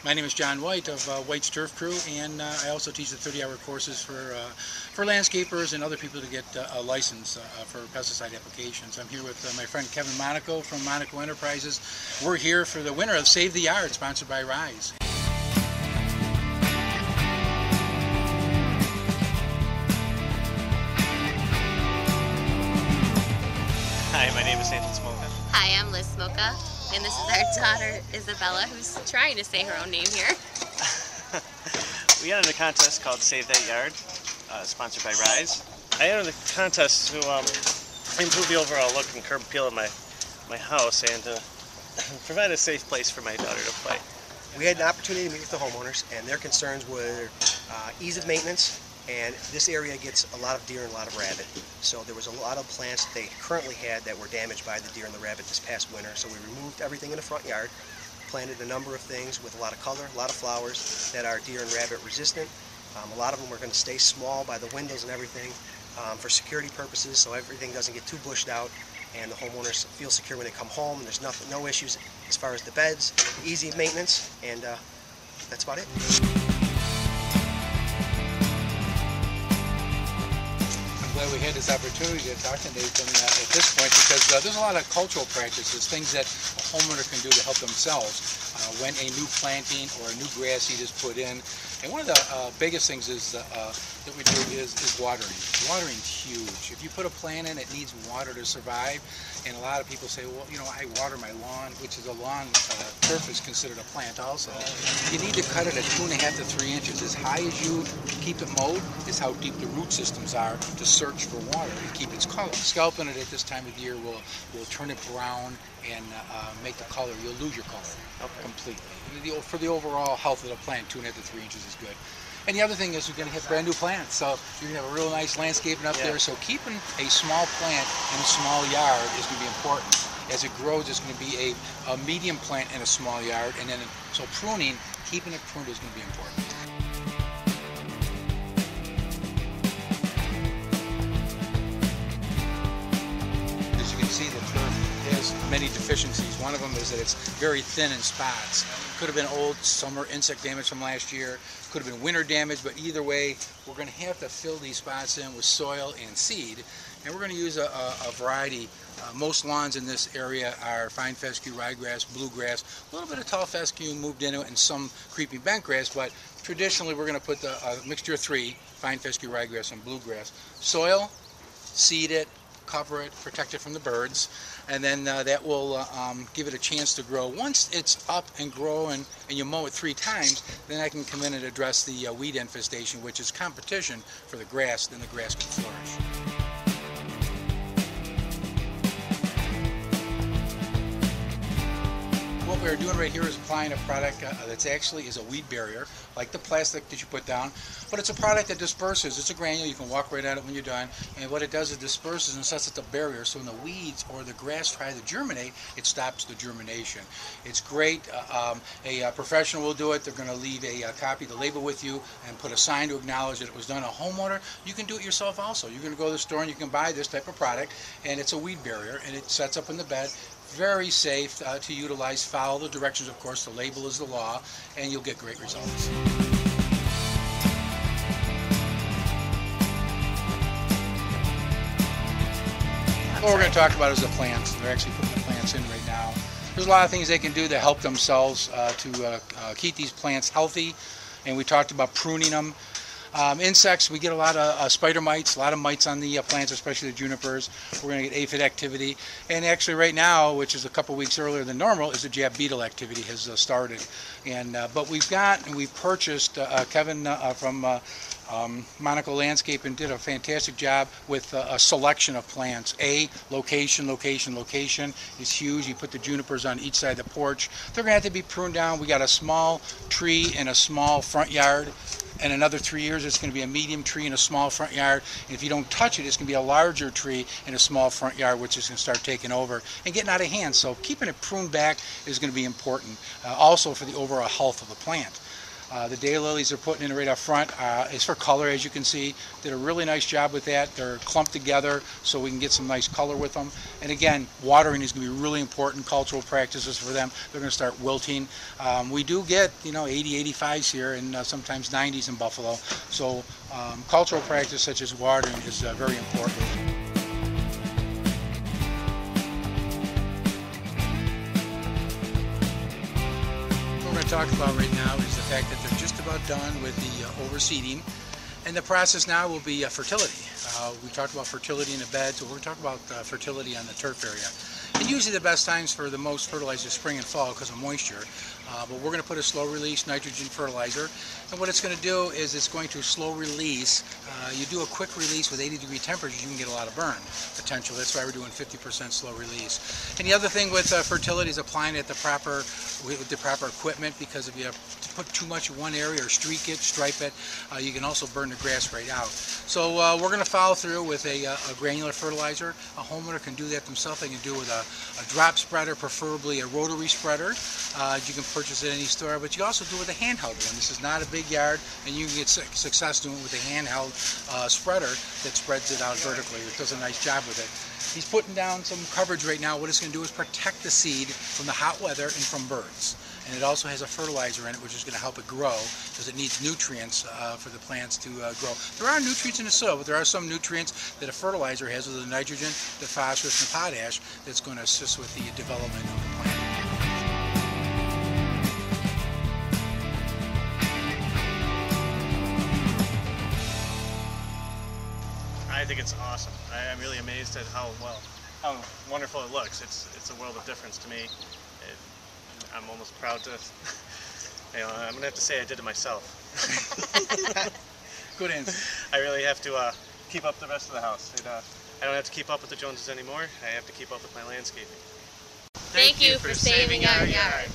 My name is John White of White's Turf Crew, and I also teach the 30-hour courses for landscapers and other people to get a license for pesticide applications. I'm here with my friend Kevin Monaco from Monaco Enterprises. We're here for the winner of Save the Yard, sponsored by Rise. Hi, my name is Nathan Smoka. Hi, I'm Liz Smoka, and this is our daughter Isabella, who's trying to say her own name here. We entered a contest called Save That Yard, sponsored by Rise. I entered the contest to improve the overall look and curb appeal of my house and to provide a safe place for my daughter to play. We had an opportunity to meet with the homeowners, and their concerns were ease of maintenance, and this area gets a lot of deer and a lot of rabbit. So there was a lot of plants that they currently had that were damaged by the deer and the rabbit this past winter. So we removed everything in the front yard, planted a number of things with a lot of color, a lot of flowers that are deer and rabbit resistant. A lot of them are going to stay small by the windows and everything for security purposes, so everything doesn't get too bushed out, and the homeowners feel secure when they come home, and there's no issues as far as the beds, easy maintenance, and that's about it. I'm glad we had this opportunity to talk to Nathan at this point, because there's a lot of cultural practices, things that a homeowner can do to help themselves when a new planting or a new grass seed is put in. And one of the biggest things is that we do is watering. Watering's huge. If you put a plant in, it needs water to survive. And a lot of people say, well, you know, I water my lawn, which is a lawn turf is considered a plant also. You need to cut it at 2.5 to 3 inches. As high as you keep it mowed is how deep the root systems are to search for water and keep its color. Scalping it at this time of year will turn it brown and make the color. You'll lose your color completely. For the overall health of the plant, 2.5 to 3 inches is good. And the other thing is you're going to have brand new plants, so you're going to have a real nice landscaping up there. So keeping a small plant in a small yard is going to be important. As it grows, it's going to be a medium plant in a small yard, and then so pruning, keeping it pruned is going to be important. As you can see, the turf has many deficiencies. One of them is that it's very thin in spots. Could have been old summer insect damage from last year, could have been winter damage, but either way, we're going to have to fill these spots in with soil and seed, and we're going to use a variety. Most lawns in this area are fine fescue, ryegrass, bluegrass, a little bit of tall fescue moved into it, and some creeping bentgrass, but traditionally we're going to put the mixture of 3, fine fescue, ryegrass, and bluegrass. Soil, seed it, cover it, protect it from the birds, and then that will give it a chance to grow. Once it's up and growing and you mow it 3 times, then I can come in and address the weed infestation, which is competition for the grass, then the grass can flourish. What we're doing right here is applying a product that's actually is a weed barrier, like the plastic that you put down, but it's a product that disperses. It's a granule, you can walk right at it when you're done, and what it does is disperses and sets it a barrier, so when the weeds or the grass try to germinate, it stops the germination. It's great. A professional will do it. They're going to leave a copy of the label with you and put a sign to acknowledge that it was done. A homeowner, you can do it yourself also. You're going to go to the store and you can buy this type of product, and it's a weed barrier, and it sets up in the bed. Very safe to utilize. Follow the directions, of course. The label is the law, and you'll get great results. What we're going to talk about is the plants. They're actually putting the plants in right now. There's a lot of things they can do to help themselves to keep these plants healthy, and we talked about pruning them. Insects, we get a lot of spider mites, a lot of mites on the plants, especially the junipers. We're going to get aphid activity. And actually right now, which is a couple weeks earlier than normal, is the jab beetle activity has started. And but we've purchased, Kevin from Monaco Landscape and did a fantastic job with a selection of plants. Location is huge. You put the junipers on each side of the porch. They're going to have to be pruned down. We got a small tree in a small front yard. In another 3 years, it's going to be a medium tree in a small front yard. And if you don't touch it, it's going to be a larger tree in a small front yard, which is going to start taking over and getting out of hand. So keeping it pruned back is going to be important, also for the overall health of the plant. The daylilies they're putting in right up front is for color, as you can see. Did a really nice job with that. They're clumped together so we can get some nice color with them. And again, watering is going to be really important. Cultural practices for them. They're going to start wilting. We do get 80, 85s here, and sometimes 90s in Buffalo. So cultural practice such as watering is very important. What we're going to talk about right now is the fact that they're just about done with the overseeding, and the process now will be fertility. We talked about fertility in the bed, so we're going to talk about fertility on the turf area. And usually the best times for the most fertilizer is spring and fall because of moisture. But we're going to put a slow release nitrogen fertilizer, and what it's going to do is it's going to slow release. You do a quick release with 80-degree temperatures, you can get a lot of burn potential. That's why we're doing 50% slow release. And the other thing with fertility is applying it with the proper equipment, because if you put too much in one area or streak it, stripe it, you can also burn the grass right out. So we're going to follow through with a granular fertilizer. A homeowner can do that themselves. They can do it with a drop spreader, preferably a rotary spreader. You can purchase it at any store, but you also do it with a handheld one. This is not a big yard, and you can get success doing it with a handheld spreader that spreads it out vertically. It does a nice job with it. He's putting down some coverage right now. What it's going to do is protect the seed from the hot weather and from birds. And it also has a fertilizer in it, which is going to help it grow, because it needs nutrients for the plants to grow. There are nutrients in the soil, but there are some nutrients that a fertilizer has, with the nitrogen, the phosphorus, and the potash, that's going to assist with the development of the plant. I think it's awesome. I'm really amazed at how wonderful it looks. It's a world of difference to me. I'm almost proud to, I'm gonna have to say I did it myself. Good answer. I really have to keep up the rest of the house. I don't have to keep up with the Joneses anymore. I have to keep up with my landscaping. Thank you for saving our yard.